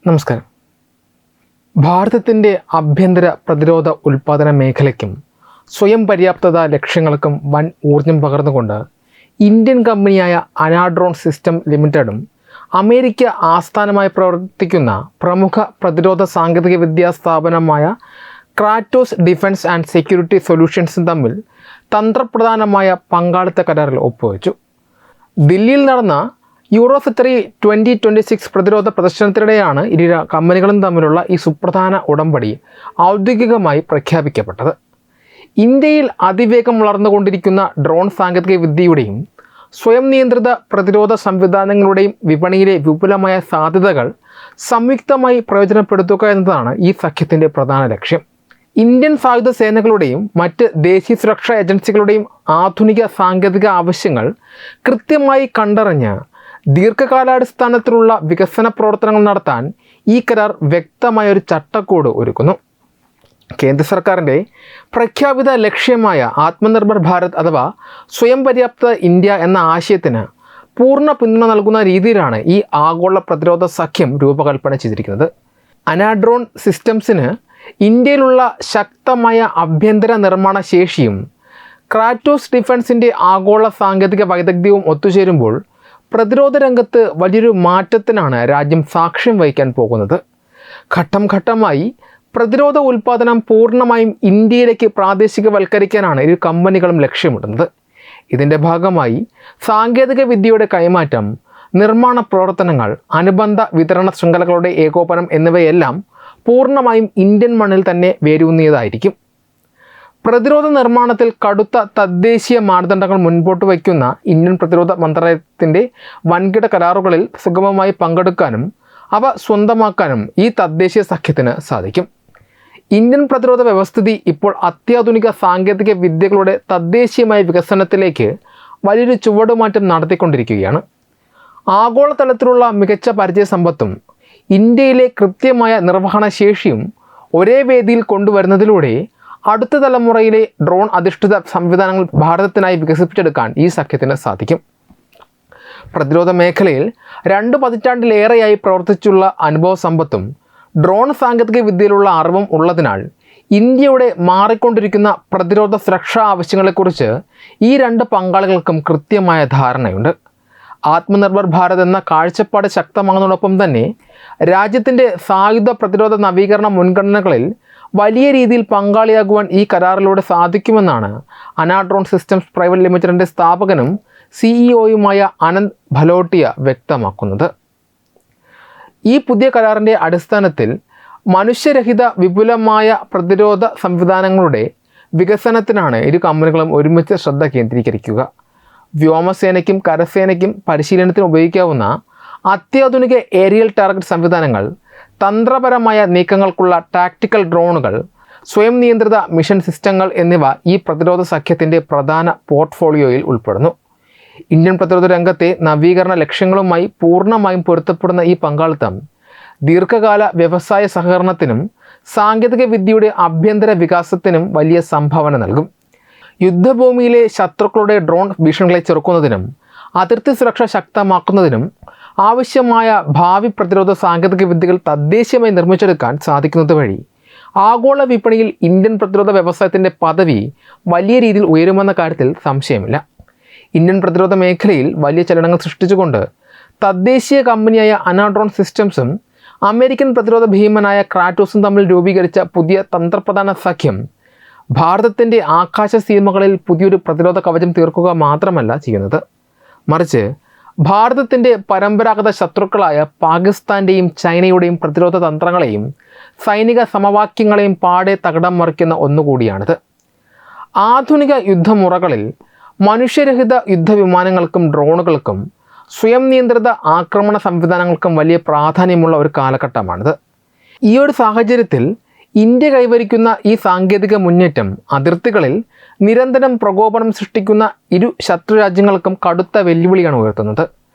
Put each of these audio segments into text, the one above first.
നമസ്കാരം. ഭാരതത്തിൻ്റെ ആഭ്യന്തര പ്രതിരോധ ഉൽപ്പാദന മേഖലയ്ക്കും സ്വയം പര്യാപ്തത ലക്ഷ്യങ്ങൾക്കും വൻ ഊർജം പകർന്നുകൊണ്ട് ഇന്ത്യൻ കമ്പനിയായ അനാഡ്രോൺ സിസ്റ്റം ലിമിറ്റഡും അമേരിക്ക ആസ്ഥാനമായി പ്രവർത്തിക്കുന്ന പ്രമുഖ പ്രതിരോധ സാങ്കേതിക വിദ്യാ സ്ഥാപനമായ ക്രാറ്റോസ് ഡിഫൻസ് ആൻഡ് സെക്യൂരിറ്റി സൊല്യൂഷൻസും തമ്മിൽ തന്ത്രപ്രധാനമായ പങ്കാളിത്ത കരാറിൽ ഒപ്പുവെച്ചു. ദില്ലിയിൽ നടന്ന യൂറോഫിത്തറി 2026 പ്രതിരോധ പ്രദർശനത്തിനിടെയാണ് ഇരു കമ്പനികളും തമ്മിലുള്ള ഈ സുപ്രധാന ഉടമ്പടി ഔദ്യോഗികമായി പ്രഖ്യാപിക്കപ്പെട്ടത്. ഇന്ത്യയിൽ അതിവേഗം വളർന്നുകൊണ്ടിരിക്കുന്ന ഡ്രോൺ സാങ്കേതിക വിദ്യയുടെയും സ്വയം നിയന്ത്രിത പ്രതിരോധ സംവിധാനങ്ങളുടെയും വിപണിയിലെ വിപുലമായ സാധ്യതകൾ സംയുക്തമായി പ്രയോജനപ്പെടുത്തുക എന്നതാണ് ഈ സഖ്യത്തിൻ്റെ പ്രധാന ലക്ഷ്യം. ഇന്ത്യൻ സായുധ സേനകളുടെയും മറ്റ് ദേശീയ സുരക്ഷാ ഏജൻസികളുടെയും ആധുനിക സാങ്കേതിക ആവശ്യങ്ങൾ കൃത്യമായി കണ്ടറിഞ്ഞ് ദീർഘകാലാടിസ്ഥാനത്തിലുള്ള വികസന പ്രവർത്തനങ്ങൾ നടത്താൻ ഈ കരാർ വ്യക്തമായൊരു ചട്ടക്കൂട് ഒരുക്കുന്നു. കേന്ദ്ര സർക്കാരിൻ്റെ പ്രഖ്യാപിത ലക്ഷ്യമായ ആത്മനിർഭർ ഭാരത് അഥവാ സ്വയം പര്യാപ്ത ഇന്ത്യ എന്ന ആശയത്തിന് പൂർണ്ണ പിന്തുണ നൽകുന്ന രീതിയിലാണ് ഈ ആഗോള പ്രതിരോധ സഖ്യം രൂപകൽപ്പന ചെയ്തിരിക്കുന്നത്. അനാഡ്രോൺ സിസ്റ്റംസിന് ഇന്ത്യയിലുള്ള ശക്തമായ ആഭ്യന്തര നിർമ്മാണ ശേഷിയും ക്രാറ്റോസ് ഡിഫൻസിൻ്റെ ആഗോള സാങ്കേതിക വൈദഗ്ധ്യവും ഒത്തുചേരുമ്പോൾ പ്രതിരോധ രംഗത്ത് വലിയൊരു മാറ്റത്തിനാണ് രാജ്യം സാക്ഷ്യം വഹിക്കാൻ പോകുന്നത്. ഘട്ടം ഘട്ടമായി പ്രതിരോധ ഉൽപ്പാദനം പൂർണ്ണമായും ഇന്ത്യയിലേക്ക് പ്രാദേശികവൽക്കരിക്കാനാണ് ഇരു കമ്പനികളും ലക്ഷ്യമിടുന്നത്. ഇതിൻ്റെ ഭാഗമായി സാങ്കേതിക വിദ്യയുടെ കൈമാറ്റം, നിർമ്മാണ പ്രവർത്തനങ്ങൾ, അനുബന്ധ വിതരണ ശൃംഖലകളുടെ ഏകോപനം എന്നിവയെല്ലാം പൂർണ്ണമായും ഇന്ത്യൻ മണ്ണിൽ തന്നെ വേരൂന്നിയതായിരിക്കും. പ്രതിരോധ നിർമ്മാണത്തിൽ കടുത്ത തദ്ദേശീയ മാനദണ്ഡങ്ങൾ മുൻപോട്ട് വയ്ക്കുന്ന ഇന്ത്യൻ പ്രതിരോധ മന്ത്രാലയത്തിൻ്റെ വൻകിട കരാറുകളിൽ സുഗമമായി പങ്കെടുക്കാനും അവ സ്വന്തമാക്കാനും ഈ തദ്ദേശീയ സഖ്യത്തിന് സാധിക്കും. ഇന്ത്യൻ പ്രതിരോധ വ്യവസ്ഥിതി ഇപ്പോൾ അത്യാധുനിക സാങ്കേതിക വിദ്യകളുടെ തദ്ദേശീയമായ വികസനത്തിലേക്ക് വലിയൊരു ചുവടുമാറ്റം നടത്തിക്കൊണ്ടിരിക്കുകയാണ്. ആഗോളതലത്തിലുള്ള മികച്ച പരിചയസമ്പത്തും ഇന്ത്യയിലെ കൃത്യമായ നിർവഹണ ശേഷിയും ഒരേ വേദിയിൽ കൊണ്ടുവരുന്നതിലൂടെ അടുത്ത തലമുറയിലെ ഡ്രോൺ അധിഷ്ഠിത സംവിധാനങ്ങൾ ഭാരതത്തിനായി വികസിപ്പിച്ചെടുക്കാൻ ഈ സഖ്യത്തിന് സാധിക്കും. പ്രതിരോധ മേഖലയിൽ 2 പതിറ്റാണ്ടിലേറെയായി പ്രവർത്തിച്ചുള്ള അനുഭവ സമ്പത്തും ഡ്രോൺ സാങ്കേതിക വിദ്യയിലുള്ള അറിവും ഉള്ളതിനാൽ ഇന്ത്യയുടെ മാറിക്കൊണ്ടിരിക്കുന്ന പ്രതിരോധ സുരക്ഷാ ആവശ്യങ്ങളെക്കുറിച്ച് ഈ 2 പങ്കാളികൾക്കും കൃത്യമായ ധാരണയുണ്ട്. ആത്മനിർഭർ ഭാരത് എന്ന കാഴ്ചപ്പാട് ശക്തമാകുന്നതോടൊപ്പം തന്നെ രാജ്യത്തിൻ്റെ സായുധ പ്രതിരോധ നവീകരണ മുൻഗണനകളിൽ വലിയ രീതിയിൽ പങ്കാളിയാകുവാൻ ഈ കരാറിലൂടെ സാധിക്കുമെന്നാണ് അനാഡ്രോൺ സിസ്റ്റംസ് പ്രൈവറ്റ് ലിമിറ്റഡിൻ്റെ സ്ഥാപകനും CEO-യുമായ അനന്ത് ഭലോട്ടിയ വ്യക്തമാക്കുന്നത്. ഈ പുതിയ കരാറിൻ്റെ അടിസ്ഥാനത്തിൽ മനുഷ്യരഹിത വിപുലമായ പ്രതിരോധ സംവിധാനങ്ങളുടെ വികസനത്തിനാണ് ഇരു കമ്പനികളും ഒരുമിച്ച് ശ്രദ്ധ കേന്ദ്രീകരിക്കുക. വ്യോമസേനയ്ക്കും കരസേനയ്ക്കും പരിശീലനത്തിന് ഉപയോഗിക്കാവുന്ന അത്യാധുനിക ഏരിയൽ ടാർഗറ്റ് സംവിധാനങ്ങൾ, തന്ത്രപരമായ നീക്കങ്ങൾക്കുള്ള ടാക്ടിക്കൽ ഡ്രോണുകൾ, സ്വയം നിയന്ത്രിത മിഷൻ സിസ്റ്റങ്ങൾ എന്നിവ ഈ പ്രതിരോധ സഖ്യത്തിൻ്റെ പ്രധാന പോർട്ട്ഫോളിയോയിൽ ഉൾപ്പെടുന്നു. ഇന്ത്യൻ പ്രതിരോധ രംഗത്തെ നവീകരണ ലക്ഷ്യങ്ങളുമായി പൂർണ്ണമായും പൊരുത്തപ്പെടുന്ന ഈ പങ്കാളിത്തം ദീർഘകാല വ്യവസായ സഹകരണത്തിനും സാങ്കേതിക വിദ്യയുടെ ആഭ്യന്തര വികാസത്തിനും വലിയ സംഭാവന നൽകും. യുദ്ധഭൂമിയിലെ ശത്രുക്കളുടെ ഡ്രോൺ ഭീഷണികളെ ചെറുക്കുന്നതിനും അതിർത്തി സുരക്ഷ ശക്തമാക്കുന്നതിനും ആവശ്യമായ ഭാവി പ്രതിരോധ സാങ്കേതിക വിദ്യകൾ തദ്ദേശീയമായി നിർമ്മിച്ചെടുക്കാൻ സാധിക്കുന്നത് വഴി ആഗോള വിപണിയിൽ ഇന്ത്യൻ പ്രതിരോധ വ്യവസായത്തിൻ്റെ പദവി വലിയ രീതിയിൽ ഉയരുമെന്ന കാര്യത്തിൽ സംശയമില്ല. ഇന്ത്യൻ പ്രതിരോധ മേഖലയിൽ വലിയ ചലനങ്ങൾ സൃഷ്ടിച്ചുകൊണ്ട് തദ്ദേശീയ കമ്പനിയായ അനാഡ്രോൺ സിസ്റ്റംസും അമേരിക്കൻ പ്രതിരോധ ഭീമനായ ക്രാറ്റോസും തമ്മിൽ രൂപീകരിച്ച പുതിയ തന്ത്രപ്രധാന സഖ്യം ഭാരതത്തിൻ്റെ ആകാശ സീമകളിൽ പുതിയൊരു പ്രതിരോധ കവചം തീർക്കുക മാത്രമല്ല ചെയ്യുന്നത്, മറിച്ച് ഭാരതത്തിൻ്റെ പരമ്പരാഗത ശത്രുക്കളായ പാകിസ്ഥാൻ്റെയും ചൈനയുടെയും പ്രതിരോധ തന്ത്രങ്ങളെയും സൈനിക സമവാക്യങ്ങളെയും പാടെ തകിടം മറിക്കുന്ന ഒന്നുകൂടിയാണിത്. ആധുനിക യുദ്ധമുറകളിൽ മനുഷ്യരഹിത യുദ്ധവിമാനങ്ങൾക്കും ഡ്രോണുകൾക്കും സ്വയം നിയന്ത്രിത ആക്രമണ സംവിധാനങ്ങൾക്കും വലിയ പ്രാധാന്യമുള്ള ഒരു കാലഘട്ടമാണിത്. ഈ ഒരു സാഹചര്യത്തിൽ ഇന്ത്യ കൈവരിക്കുന്ന ഈ സാങ്കേതിക മുന്നേറ്റം അതിർത്തികളിൽ നിരന്തരം പ്രകോപനം സൃഷ്ടിക്കുന്ന ഇരു ശത്രു രാജ്യങ്ങൾക്കും കടുത്ത വെല്ലുവിളിയാണ് ഉയർത്തുന്നത്.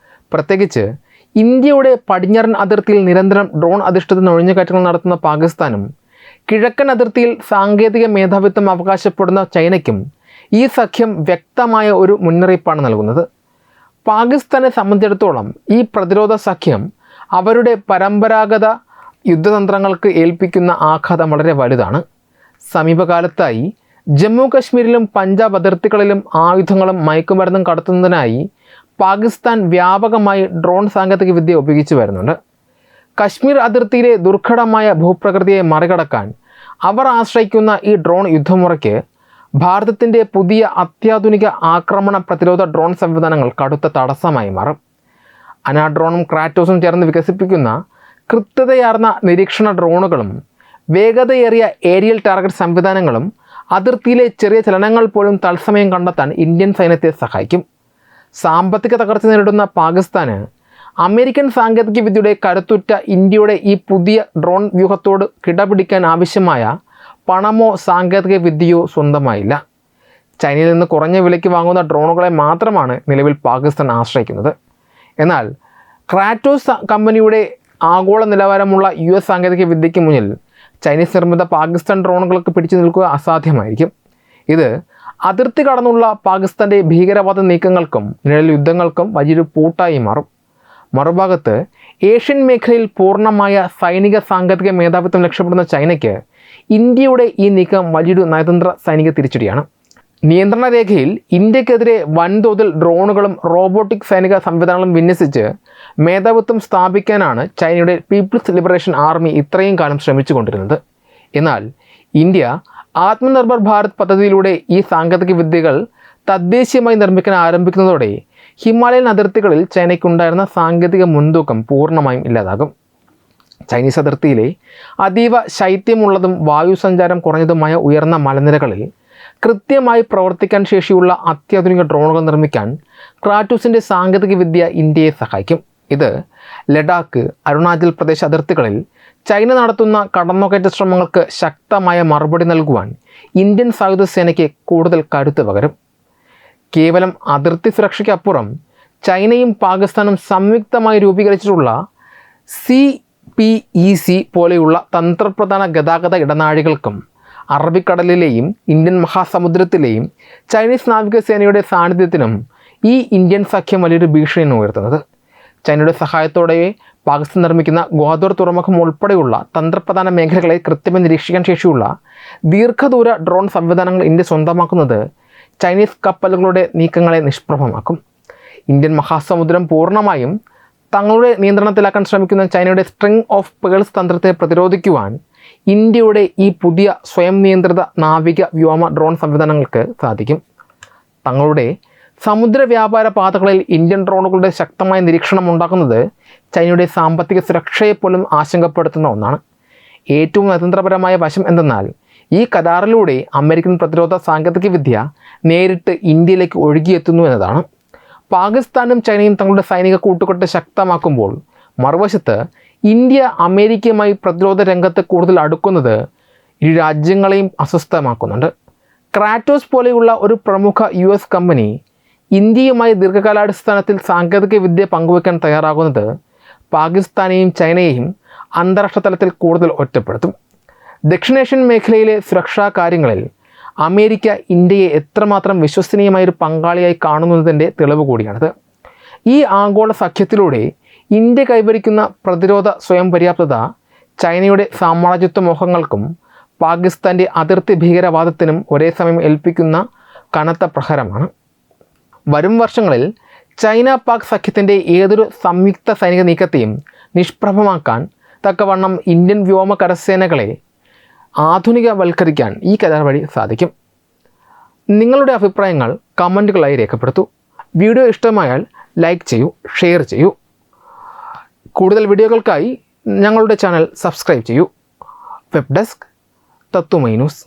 പ്രത്യേകിച്ച് ഇന്ത്യയുടെ പടിഞ്ഞാറൻ അതിർത്തിയിൽ നിരന്തരം ഡ്രോൺ അധിഷ്ഠിത നുഴഞ്ഞുകയറ്റങ്ങൾ നടത്തുന്ന പാകിസ്ഥാനും കിഴക്കൻ അതിർത്തിയിൽ സാങ്കേതിക മേധാവിത്വം അവകാശപ്പെടുന്ന ചൈനയ്ക്കും ഈ സഖ്യം വ്യക്തമായ ഒരു മുന്നറിയിപ്പാണ് നൽകുന്നത്. പാകിസ്ഥാനെ സംബന്ധിച്ചിടത്തോളം ഈ പ്രതിരോധ സഖ്യം അവരുടെ പരമ്പരാഗത യുദ്ധതന്ത്രങ്ങൾക്ക് ഏൽപ്പിക്കുന്ന ആഘാതം വളരെ വലുതാണ്. സമീപകാലത്തായി ജമ്മു കശ്മീരിലും പഞ്ചാബ് അതിർത്തികളിലും ആയുധങ്ങളും മയക്കുമരുന്നും കടത്തുന്നതിനായി പാകിസ്ഥാൻ വ്യാപകമായി ഡ്രോൺ സാങ്കേതികവിദ്യ ഉപയോഗിച്ചു വരുന്നുണ്ട്. കശ്മീർ അതിർത്തിയിലെ ദുർഘടമായ ഭൂപ്രകൃതിയെ മറികടക്കാൻ അവർ ആശ്രയിക്കുന്ന ഈ ഡ്രോൺ യുദ്ധമുറയ്ക്ക് ഭാരതത്തിൻ്റെ പുതിയ അത്യാധുനിക ആക്രമണ പ്രതിരോധ ഡ്രോൺ സംവിധാനങ്ങൾ കടുത്ത തടസ്സമായി മാറും. അനാഡ്രോണും ക്രാറ്റോസും ചേർന്ന് വികസിപ്പിക്കുന്ന കൃത്യതയാർന്ന നിരീക്ഷണ ഡ്രോണുകളും വേഗതയേറിയ ഏരിയൽ ടാർഗറ്റ് സംവിധാനങ്ങളും അതിർത്തിയിലെ ചെറിയ ചലനങ്ങൾ പോലും തത്സമയം കണ്ടെത്താൻ ഇന്ത്യൻ സൈന്യത്തെ സഹായിക്കും. സാമ്പത്തിക തകർച്ച നേരിടുന്ന പാകിസ്ഥാന് അമേരിക്കൻ സാങ്കേതികവിദ്യയുടെ കരുത്തുറ്റ ഇന്ത്യയുടെ ഈ പുതിയ ഡ്രോൺ വ്യൂഹത്തോട് കിടപിടിക്കാൻ ആവശ്യമായ പണമോ സാങ്കേതിക വിദ്യയോ സ്വന്തമായില്ല. ചൈനയിൽ നിന്ന് കുറഞ്ഞ വിലയ്ക്ക് വാങ്ങുന്ന ഡ്രോണുകളെ മാത്രമാണ് നിലവിൽ പാകിസ്ഥാൻ ആശ്രയിക്കുന്നത്. എന്നാൽ ക്രാറ്റോസ് കമ്പനിയുടെ ആഗോള നിലവാരമുള്ള US സാങ്കേതിക വിദ്യയ്ക്ക് മുന്നിൽ ചൈനീസ് നിർമ്മിത പാകിസ്ഥാൻ ഡ്രോണുകൾക്ക് പിടിച്ചു നിൽക്കുക അസാധ്യമായിരിക്കും. ഇത് അതിർത്തി കടന്നുള്ള പാകിസ്ഥാൻ്റെ ഭീകരവാദ നീക്കങ്ങൾക്കും നിഴൽ യുദ്ധങ്ങൾക്കും വലിയൊരു പൂട്ടായി മാറും. മറുഭാഗത്ത് ഏഷ്യൻ മേഖലയിൽ പൂർണ്ണമായ സൈനിക സാങ്കേതിക മേധാവിത്വം ലക്ഷ്യപ്പെടുന്ന ചൈനയ്ക്ക് ഇന്ത്യയുടെ ഈ നീക്കം വലിയൊരു നയതന്ത്ര സൈനിക തിരിച്ചടിയാണ്. നിയന്ത്രണ രേഖയിൽ ഇന്ത്യക്കെതിരെ വൻതോതിൽ ഡ്രോണുകളും റോബോട്ടിക് സൈനിക സംവിധാനങ്ങളും വിന്യസിച്ച് മേധാവിത്വം സ്ഥാപിക്കാനാണ് ചൈനയുടെ പീപ്പിൾസ് ലിബറേഷൻ ആർമി ഇത്രയും കാലം ശ്രമിച്ചുകൊണ്ടിരുന്നത്. എന്നാൽ ഇന്ത്യ ആത്മനിർഭർ ഭാരത് പദ്ധതിയിലൂടെ ഈ സാങ്കേതിക വിദ്യകൾ തദ്ദേശീയമായി നിർമ്മിക്കാൻ ആരംഭിക്കുന്നതോടെ ഹിമാലയൻ അതിർത്തികളിൽ ചൈനയ്ക്കുണ്ടായിരുന്ന സാങ്കേതിക മുൻതൂക്കം പൂർണ്ണമായും ഇല്ലാതാകും. ചൈനീസ് അതിർത്തിയിലെ അതീവ ശൈത്യമുള്ളതും വായുസഞ്ചാരം കുറഞ്ഞതുമായ ഉയർന്ന മലനിരകളിൽ കൃത്യമായി പ്രവർത്തിക്കാൻ ശേഷിയുള്ള അത്യാധുനിക ഡ്രോണുകൾ നിർമ്മിക്കാൻ ക്രാറ്റോസിൻ്റെ സാങ്കേതികവിദ്യ ഇന്ത്യയെ സഹായിക്കും. ഇത് ലഡാക്ക്, അരുണാചൽ പ്രദേശ് അതിർത്തികളിൽ ചൈന നടത്തുന്ന കടന്നുകയറ്റ ശ്രമങ്ങൾക്ക് ശക്തമായ മറുപടി നൽകുവാൻ ഇന്ത്യൻ സായുധ സേനയ്ക്ക് കൂടുതൽ കരുത്ത് പകരും. കേവലം അതിർത്തി സുരക്ഷയ്ക്കപ്പുറം ചൈനയും പാകിസ്ഥാനും സംയുക്തമായി രൂപീകരിച്ചിട്ടുള്ള CPEC പോലെയുള്ള തന്ത്രപ്രധാന ഗതാഗത ഇടനാഴികൾക്കും അറബിക്കടലിലെയും ഇന്ത്യൻ മഹാസമുദ്രത്തിലെയും ചൈനീസ് നാവികസേനയുടെ സാന്നിധ്യത്തിനും ഈ ഇന്ത്യൻ സഖ്യം വലിയൊരു ഭീഷണിയാണ് ഉയർത്തുന്നത്. ചൈനയുടെ സഹായത്തോടെ പാകിസ്ഥാൻ നിർമ്മിക്കുന്ന ഗ്വാദർ തുറമുഖം ഉൾപ്പെടെയുള്ള തന്ത്രപ്രധാന മേഖലകളെ കൃത്യമായി നിരീക്ഷിക്കാൻ ശേഷിയുള്ള ദീർഘദൂര ഡ്രോൺ സംവിധാനങ്ങൾ ഇന്ത്യ സ്വന്തമാക്കുന്നത് ചൈനീസ് കപ്പലുകളുടെ നീക്കങ്ങളെ നിഷ്പ്രഭമാക്കും. ഇന്ത്യൻ മഹാസമുദ്രം പൂർണ്ണമായും തങ്ങളുടെ നിയന്ത്രണത്തിലാക്കാൻ ശ്രമിക്കുന്ന ചൈനയുടെ സ്ട്രിംഗ് ഓഫ് പേൾസ് തന്ത്രത്തെ പ്രതിരോധിക്കുവാൻ ഇന്ത്യയുടെ ഈ പുതിയ സ്വയം നിയന്ത്രിത നാവിക വ്യോമ ഡ്രോൺ സംവിധാനങ്ങൾക്ക് സാധിക്കും. തങ്ങളുടെ സമുദ്ര വ്യാപാര പാതകളിൽ ഇന്ത്യൻ ഡ്രോണുകളുടെ ശക്തമായ നിരീക്ഷണം ഉണ്ടാക്കുന്നത് ചൈനയുടെ സാമ്പത്തിക സുരക്ഷയെപ്പോലും ആശങ്കപ്പെടുത്തുന്ന ഒന്നാണ്. ഏറ്റവും നയതന്ത്രപരമായ വശം എന്തെന്നാൽ ഈ കരാറിലൂടെ അമേരിക്കൻ പ്രതിരോധ സാങ്കേതികവിദ്യ നേരിട്ട് ഇന്ത്യയിലേക്ക് ഒഴുകിയെത്തുന്നു എന്നതാണ്. പാകിസ്ഥാനും ചൈനയും തങ്ങളുടെ സൈനിക കൂട്ടുകെട്ട് ശക്തമാക്കുമ്പോൾ മറുവശത്ത് ഇന്ത്യ അമേരിക്കയുമായി പ്രതിരോധ രംഗത്ത് കൂടുതൽ അടുക്കുന്നത് ഇരു രാജ്യങ്ങളെയും അസ്വസ്ഥമാക്കുന്നുണ്ട്. ക്രാറ്റോസ് പോലെയുള്ള ഒരു പ്രമുഖ US കമ്പനി ഇന്ത്യയുമായി ദീർഘകാലാടിസ്ഥാനത്തിൽ സാങ്കേതിക വിദ്യ പങ്കുവയ്ക്കാൻ തയ്യാറാകുന്നത് പാകിസ്ഥാനെയും ചൈനയെയും അന്താരാഷ്ട്ര തലത്തിൽ കൂടുതൽ ഒറ്റപ്പെടുത്തും. ദക്ഷിണേഷ്യൻ മേഖലയിലെ സുരക്ഷാ കാര്യങ്ങളിൽ അമേരിക്ക ഇന്ത്യയെ എത്രമാത്രം വിശ്വസനീയമായൊരു പങ്കാളിയായി കാണുന്നതിൻ്റെ തെളിവ് കൂടിയാണിത്. ഈ ആഗോള സഖ്യത്തിലൂടെ ഇന്ത്യ കൈവരിക്കുന്ന പ്രതിരോധ സ്വയം പര്യാപ്തത ചൈനയുടെ സാമ്രാജ്യത്വ മോഹങ്ങൾക്കും പാകിസ്ഥാൻ്റെ അതിർത്തി ഭീകരവാദത്തിനും ഒരേ സമയം ഏൽപ്പിക്കുന്ന കനത്ത പ്രഹരമാണ്. വരും വർഷങ്ങളിൽ ചൈന പാക് സഖ്യത്തിൻ്റെ ഏതൊരു സംയുക്ത സൈനിക നീക്കത്തെയും നിഷ്പ്രഭമാക്കാൻ തക്കവണ്ണം ഇന്ത്യൻ വ്യോമ കരസേനകളെ ആധുനികവൽക്കരിക്കാൻ ഈ കരാർ വഴി സാധിക്കും. നിങ്ങളുടെ അഭിപ്രായങ്ങൾ കമൻറ്റുകളായി രേഖപ്പെടുത്തൂ. വീഡിയോ ഇഷ്ടമായാൽ ലൈക്ക് ചെയ്യൂ, ഷെയർ ചെയ്യൂ. കൂടുതൽ വീഡിയോകൾക്കായി ഞങ്ങളുടെ ചാനൽ സബ്സ്ക്രൈബ് ചെയ്യൂ. വെബ് ഡെസ്ക് തത്വമൈ ന്യൂസ്.